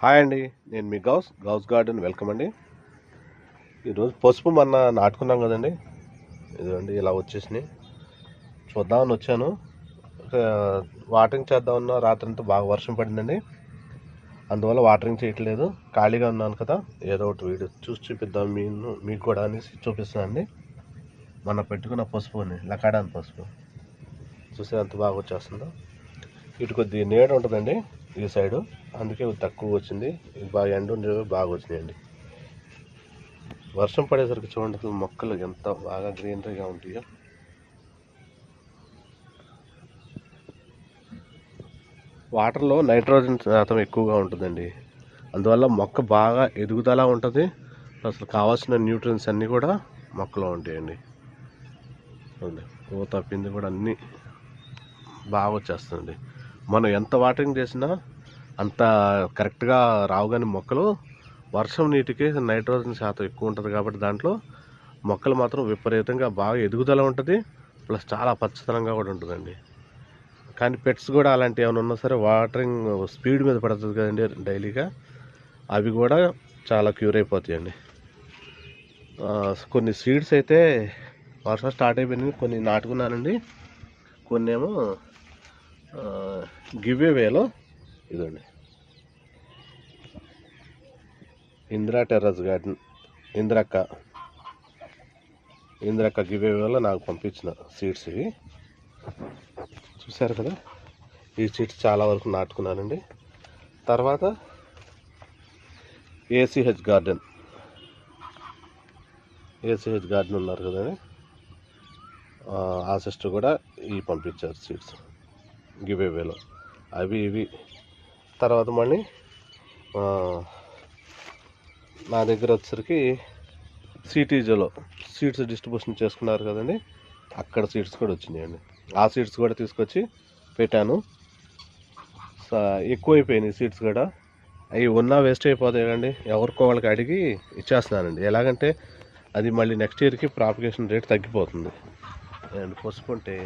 Hi అండి, నేను మీ Ghouse garden welcome అండి. ఈరోజు పసుపు మొన్న నాటుకున్నాం కదండి. ఇదండి ఇలా వచ్చేసినాయి. చూద్దామని వచ్చాను. వాటరింగ్ చేద్దామన్నా రాత్రి అంతా బాగా వర్షం పడిందండి. అందువల్ల వాటరింగ్ చేయట్లేదు. ఖాళీగా ఉన్నాను కదా, ఏదో ఒకటి వీడియో చూసి చూపిద్దాం మీకు కూడా అనేసి చూపిస్తానండి. మొన్న పెట్టుకున్న పసుపుని లకాడాన్ పసుపు చూసే ఎంత బాగా వచ్చేస్తుందో. ఇటు కొద్దిగా నీడ ఉంటుందండి ఈ సైడు, అందుకే తక్కువ వచ్చింది. బాగా ఎండ ఉండేవి బాగా వచ్చినాయండి. వర్షం పడేసరికి చూడండి అసలు మొక్కలు ఎంత బాగా గ్రీనరీగా ఉంటాయో. వాటర్లో నైట్రోజన్ శాతం ఎక్కువగా ఉంటుందండి. అందువల్ల మొక్క బాగా ఎదుగుదల ఉంటుంది. అసలు కావాల్సిన న్యూట్రియన్స్ అన్నీ కూడా మొక్కలో ఉంటాయండి. పూత పిండి కూడా అన్నీ బాగా వచ్చేస్తుంది. మనం ఎంత వాటరింగ్ చేసినా అంత కరెక్ట్గా రావు, కానీ మొక్కలు వర్షం నీటికి నైట్రోజన్ శాతం ఎక్కువ ఉంటుంది కాబట్టి దాంట్లో మొక్కలు మాత్రం విపరీతంగా బాగా ఎదుగుదల ఉంటుంది. ప్లస్ చాలా పచ్చదనంగా కూడా ఉంటుందండి. కానీ పెట్స్ కూడా అలాంటివి ఏమైనా ఉన్నా సరే వాటరింగ్ స్పీడ్ మీద పడుతుంది కదండి డైలీగా, అవి కూడా చాలా క్యూర్ అయిపోతాయండి. కొన్ని సీడ్స్ అయితే వర్షం స్టార్ట్ అయిపోయినాయి, కొన్ని నాటుకున్నానండి. కొన్ని ఏమో గివ్ అవేలో ఇదండి ఇందిరా టెర్రస్ గార్డెన్ ఇందిరక్క గివ్ అవేలో నాకు పంపించిన సీడ్స్ ఇవి చూసారు కదా. ఈ సీడ్స్ చాలా వరకు నాటుకున్నానండి. తర్వాత ఏసీహెచ్ గార్డెన్ ఉన్నారు కదండి, ఆ సిస్టర్ కూడా ఈ పంపించారు సీడ్స్ గివ్ అవేలో, అవి ఇవి. తర్వాత మళ్ళీ నా దగ్గర వచ్చేసరికి సిటీజీలో సీడ్స్ డిస్ట్రిబ్యూషన్ చేసుకున్నారు కదండి, అక్కడ సీడ్స్ కూడా వచ్చినాయండి. ఆ సీడ్స్ కూడా తీసుకొచ్చి పెట్టాను. ఎక్కువైపోయినాయి సీడ్స్ కూడా, అవి ఉన్నా వేస్ట్ అయిపోతాయి కండి. ఎవరికో వాళ్ళకి అడిగి ఇచ్చేస్తున్నానండి. ఎలాగంటే అది మళ్ళీ నెక్స్ట్ ఇయర్కి ప్రాపగేషన్ రేట్ తగ్గిపోతుంది. అండ్ పసుపుంటే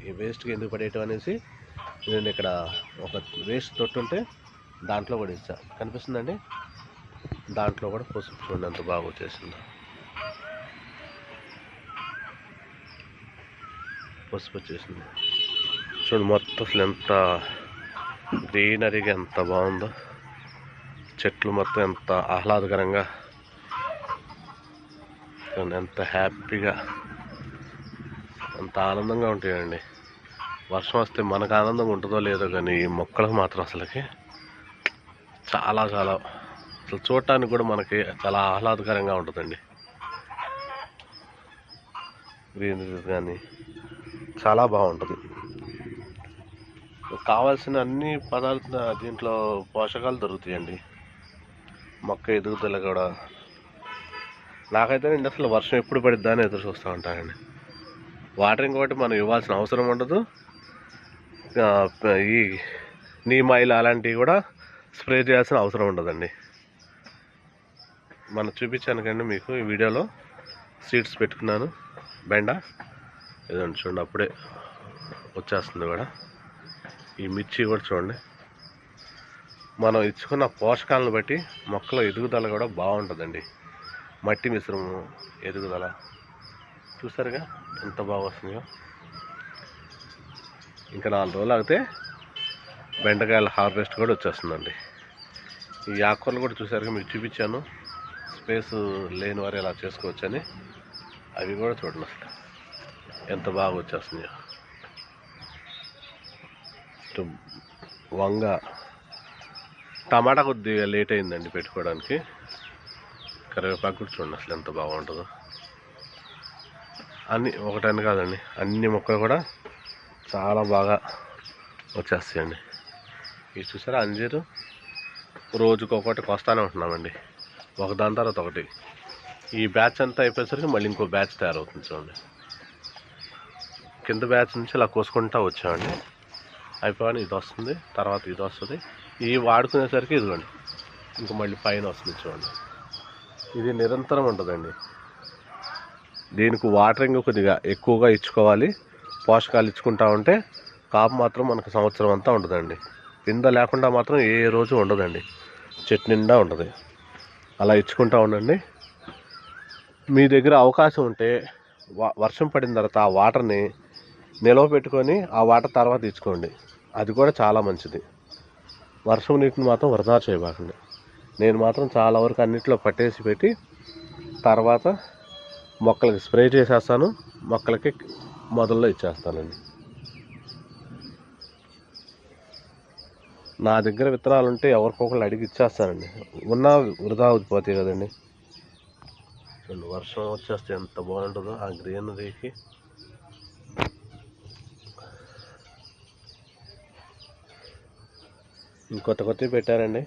ఈ వేస్ట్గా ఎందుకు పడేయటం అనేసి నేను ఇక్కడ ఒక వేస్ట్ తొట్టు ఉంటే దాంట్లో కూడా ఇచ్చా, కనిపిస్తుందండి. దాంట్లో కూడా పసుపు చూడండి ఎంత బాగా వచ్చేసిందో. పసుపు వచ్చేసింది చూడండి, మొత్తం అసలు ఎంత గ్రీనరీగా ఎంత బాగుందో. చెట్లు మొత్తం ఎంత ఆహ్లాదకరంగా, ఎంత హ్యాపీగా, ఎంత ఆనందంగా ఉంటాయండి. వర్షం వస్తే మనకు ఆనందంగా ఉంటుందో లేదో కానీ ఈ మొక్కలకు మాత్రం అసలుకి చాలా చాలా అసలు చూడటానికి కూడా మనకి చాలా ఆహ్లాదకరంగా ఉంటుందండి. గ్రీనరీ కానీ చాలా బాగుంటుంది. కావాల్సిన అన్ని పదార్థాలు దీంట్లో పోషకాలు దొరుకుతాయండి. మొక్క ఎదుగుదల కూడా. నాకైతే అసలు వర్షం ఎప్పుడు పడిద్దా అని ఎదురు చూస్తూ ఉంటానండి. వాటరింగ్ ఒకటి మనం ఇవ్వాల్సిన అవసరం ఉండదు. ఈ నీమ్ ఆయిల్ అలాంటివి కూడా స్ప్రే చేయాల్సిన అవసరం ఉండదండి. మనం చూపించాను కండి మీకు ఈ వీడియోలో సీడ్స్ పెట్టుకున్నాను. బెండ ఇదండి చూడండి, అప్పుడే వచ్చేస్తుంది కూడా. ఈ మిర్చి కూడా చూడండి. మనం ఇచ్చుకున్న పోషకాలను బట్టి మొక్కల ఎదుగుదల కూడా బాగుంటుందండి. మట్టి మిశ్రమం ఎదుగుదల చూసారుగా ఎంత బాగా వస్తుందో. ఇంకా 4 రోజులు ఆగితే బెండకాయల హార్వెస్ట్ కూడా వచ్చేస్తుందండి. ఈ ఆకుకూరలు కూడా చూసారుగా, మీకు చూపించాను. స్పేస్ లేని వారు ఇలా చేసుకోవచ్చని. అవి కూడా చూడండి అసలు ఎంత బాగా వచ్చేస్తున్నాయో. వంగ, టమాటా కొద్దిగా లేట్ అయిందండి పెట్టుకోవడానికి. కరివేపాకు కూడా చూడండి అసలు ఎంత బాగుంటుందో. అన్నీ ఒకటని కాదండి, అన్ని మొక్కలు కూడా చాలా బాగా వచ్చేస్తాయండి. ఇది చూసారా అంజీరు, రోజుకొకటి వస్తానే ఉంటున్నామండి, ఒకదాని తర్వాత ఒకటి. ఈ బ్యాచ్ అంతా అయిపోయేసరికి మళ్ళీ ఇంకో బ్యాచ్ తయారవుతుంది చూడండి. కింద బ్యాచ్ నుంచి ఇలా కోసుకుంటూ వచ్చామండి. అయిపోయి ఇది వస్తుంది, తర్వాత ఇది వస్తుంది. ఇవి వాడుకునేసరికి ఇదిగోండి ఇంక మళ్ళీ పైన వస్తుంది చూడండి. ఇది నిరంతరం ఉంటుందండి. దీనికి వాటరింగ్ కొద్దిగా ఎక్కువగా ఇచ్చుకోవాలి. పోషకాలు ఇచ్చుకుంటా ఉంటే కాపు మాత్రం మనకు సంవత్సరం అంతా ఉంటుందండి. పింద లేకుండా మాత్రం ఏ రోజు ఉండదండి. చెట్టు నిండా ఉంటుంది. అలా ఇచ్చుకుంటూ ఉండండి. మీ దగ్గర అవకాశం ఉంటే వర్షం పడిన తర్వాత ఆ వాటర్ని నిల్వ పెట్టుకొని ఆ వాటర్ తర్వాత ఇచ్చుకోండి. అది కూడా చాలా మంచిది. వర్షం నీటిని మాత్రం వృధా చేయబాకండి. నేను మాత్రం చాలా వరకు అన్నింటిలో పట్టేసి పెట్టి తర్వాత మొక్కలకి స్ప్రే చేసేస్తాను, మొక్కలకి మొదల్లో ఇచ్చేస్తానండి. నా దగ్గర విత్తనాలు ఉంటే ఎవరికొకళ్ళు అడిగి ఇచ్చేస్తానండి. ఉన్నా వృధా అవుతాయి కదండి. వర్షం వచ్చేస్తే ఎంత బాగుంటుందో ఆ గ్రీనరీకి. ఇంకొత్త కొత్తవి పెట్టారండి,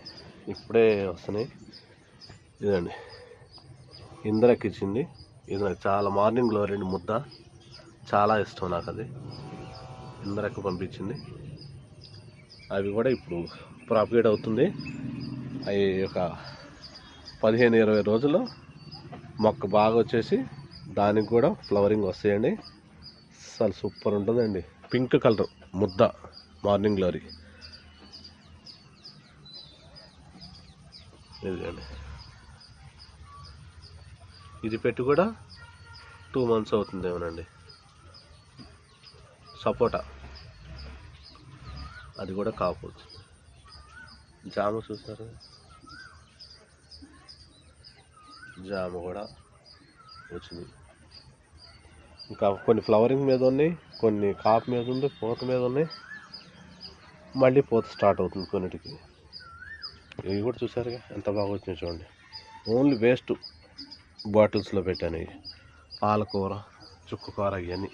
ఇప్పుడే వస్తున్నాయి. ఇదండి ఇందిరకి ఇచ్చింది. ఇది నాకు చాలా మార్నింగ్ గ్లోరీ ముద్ద చాలా ఇష్టం నాకు. అది ఇందిరకి పంపించింది. అవి కూడా ఇప్పుడు ప్రాపగేట్ అవుతుంది. అవి ఒక 15-20 రోజుల్లో మొక్క బాగా వచ్చేసి దానికి కూడా ఫ్లవరింగ్ వస్తాయండి. అసలు సూపర్ ఉంటుందండి. పింక్ కలర్ ముద్ద మార్నింగ్ గ్లోరీ. ఇదిగండి, ఇది పెట్టి కూడా 2 months అవుతుందేమోనండి. సపోటా అది కూడా కావచ్చు. జామ చూసారు, జామ కూడా వచ్చింది. ఇంకా కొన్ని ఫ్లవరింగ్ మీద ఉన్నాయి, కొన్ని కాపు మీద ఉంది, పూత మీద ఉన్నాయి. మళ్ళీ పూత స్టార్ట్ అవుతుంది కొన్నిటికి. ఇవి కూడా చూసారుగా ఎంత బాగా వచ్చినాయి చూడండి. ఓన్లీ వేస్ట్ బాటిల్స్లో పెట్టాను. ఇవి పాలకూర, చుక్కకూర ఇవన్నీ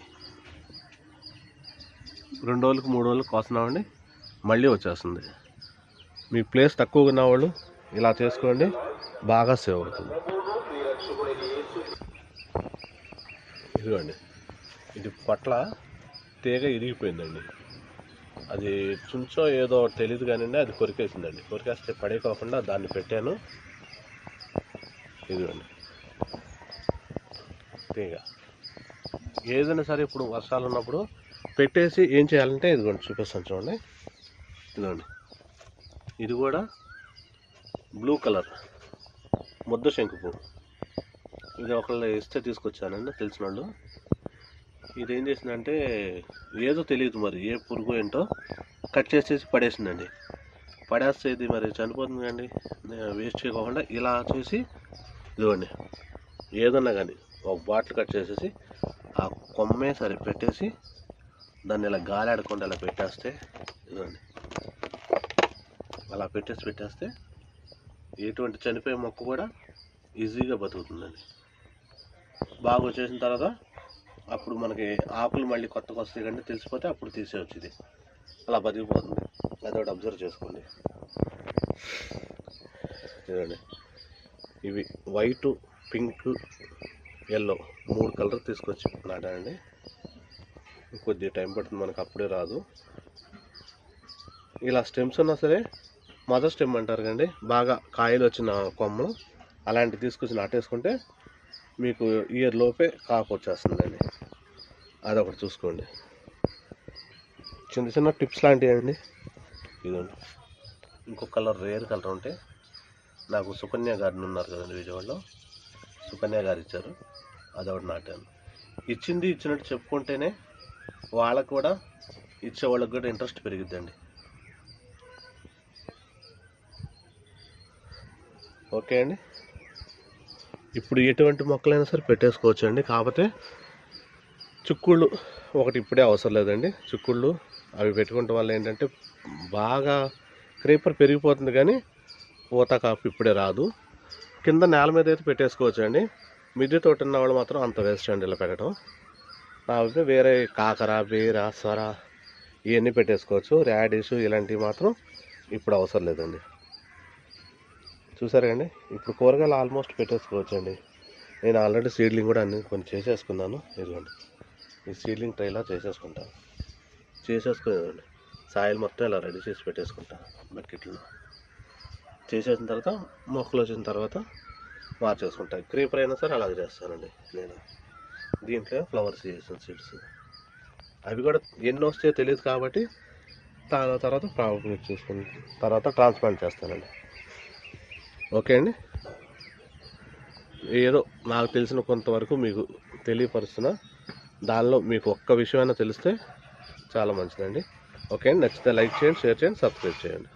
2 రోజులకు 3 రోజులకు కోస్తున్నామండి, మళ్ళీ వచ్చేస్తుంది. మీ ప్లేస్ తక్కువగా ఉన్న వాళ్ళు ఇలా చేసుకోండి, బాగా సేవ్ అవుతుంది. ఇదిగోండి, ఇది పట్ల తీగ ఇరిగిపోయిందండి. అది చుంచో ఏదో తెలియదు కానివ్వండి, అది కొరికేసిందండి. కొరికేస్తే పడేకోకుండా దాన్ని పెట్టాను. ఇదిగోండి తీగ. ఏదైనా సరే ఇప్పుడు వర్షాలు ఉన్నప్పుడు పెట్టేసి ఏం చేయాలంటే ఇదిగోండి చూపిస్తాను చూడండి. ఇదిగోండి, ఇది కూడా బ్లూ కలర్ ముద్ద శంకు పువ్వు. ఇది ఒకళ్ళు ఇస్తే తీసుకొచ్చానండి తెలిసిన వాళ్ళు. ఇది ఏం చేసిందంటే ఏదో తెలియదు మరి, ఏ పురుగు ఏంటో కట్ చేసేసి పడేసిందండి. పడేస్తే ఇది మరి చనిపోతుంది కండి. వేస్ట్ చేయకుండా ఇలా చేసి ఇదిగోండి ఏదన్నా కానీ ఒక బాటిల్ కట్ చేసేసి ఆ కొమ్మే సరే పెట్టేసి దాన్ని ఇలా గాలి ఆడకుండా ఇలా పెట్టేస్తే, ఇదిగోండి అలా పెట్టేస్తే ఎటువంటి చనిపోయే మొక్క కూడా ఈజీగా బతుకుతుందండి. బాగా వచ్చేసిన తర్వాత అప్పుడు మనకి ఆకులు మళ్ళీ కొత్తగా వస్తాయి కంటే తెలిసిపోతే అప్పుడు తీసేయచ్చు. ఇది అలా బతికిపోతుంది. అదొకటి అబ్జర్వ్ చేసుకోండి. చూడండి, ఇవి వైటు, పింక్, ఎల్లో 3 కలర్ తీసుకొచ్చి నాటానండి. కొద్దిగా టైం పడుతుంది, మనకు అప్పుడే రాదు. ఇలా స్టెమ్స్ ఉన్నా సరే మదర్ స్టెమ్ అంటారు కండి, బాగా కాయలు వచ్చిన కొమ్మలు అలాంటివి తీసుకొచ్చి నాటేసుకుంటే మీకు ఇయర్ లోపే కాపు వచ్చేస్తుందండి. అదొకటి చూసుకోండి. చిన్న చిన్న టిప్స్ లాంటివి అండి. ఇదండి ఇంకొక కలర్, రేర్ కలర్ ఉంటే నాకు సుకన్య గారిని ఉన్నారు కదండి విజయవాడలో, సుకన్య గారు ఇచ్చారు. అదొకటి నాటాను. ఇచ్చినట్టు చెప్పుకుంటేనే వాళ్ళకు కూడా ఇచ్చేవాళ్ళకి కూడా ఇంట్రెస్ట్ పెరిగిద్దండి. ఓకే అండి, ఇప్పుడు ఎటువంటి మొక్కలైనా సరే పెట్టేసుకోవచ్చు అండి. కాకపోతే చిక్కుళ్ళు ఒకటి ఇప్పుడే అవసరం లేదండి. చిక్కుళ్ళు అవి పెట్టుకోవడం వల్ల ఏంటంటే బాగా క్రీపర్ పెరిగిపోతుంది, కానీ పూత కాపు ఇప్పుడే రాదు. కింద నేల మీద అయితే పెట్టేసుకోవచ్చు అండి. మిద్దె తోట ఉన్న వాళ్ళు మాత్రం అంత వేస్ట్ అండి ఇలా పెట్టడం. కాబట్టి వేరే కాకర, బీర, సొర ఇవన్నీ పెట్టేసుకోవచ్చు. రాడిష్ ఇలాంటివి మాత్రం ఇప్పుడు అవసరం లేదండి. చూసారా అండి, ఇప్పుడు కూరగాయలు ఆల్మోస్ట్ పెట్టేసుకోవచ్చు అండి. నేను ఆల్రెడీ సీడ్లింగ్ కూడా అన్ని కొన్ని చేసేసుకున్నాను. ఇదిగోండి ఈ సీడ్లింగ్ ట్రైలా చేసేసుకుంటాను. సాయిల్ మొత్తం ఇలా రెడీ చేసి పెట్టేసుకుంటాను బకెట్లో. చేసేసిన తర్వాత మొక్కలు వచ్చిన తర్వాత మార్చేసుకుంటాను. క్రీపర్ అయినా సరే అలాగే చేస్తానండి నేను. దీంట్లో ఫ్లవర్స్ చేసిన సీడ్స్ అవి కూడా ఎన్ని వస్తాయో తెలియదు కాబట్టి తర్వాత ప్రాపగేట్ చేసుకుని తర్వాత ట్రాన్స్ప్లాంట్ చేస్తానండి. ఓకే అండి, ఏదో నాకు తెలిసిన కొంతవరకు మీకు తెలియపరుస్తున్నా. దానిలో మీకు ఒక్క విషయమైనా తెలిస్తే చాలా మంచిదండి. ఓకే అండి, నచ్చితే లైక్ చేయండి, షేర్ చేయండి, సబ్స్క్రైబ్ చేయండి.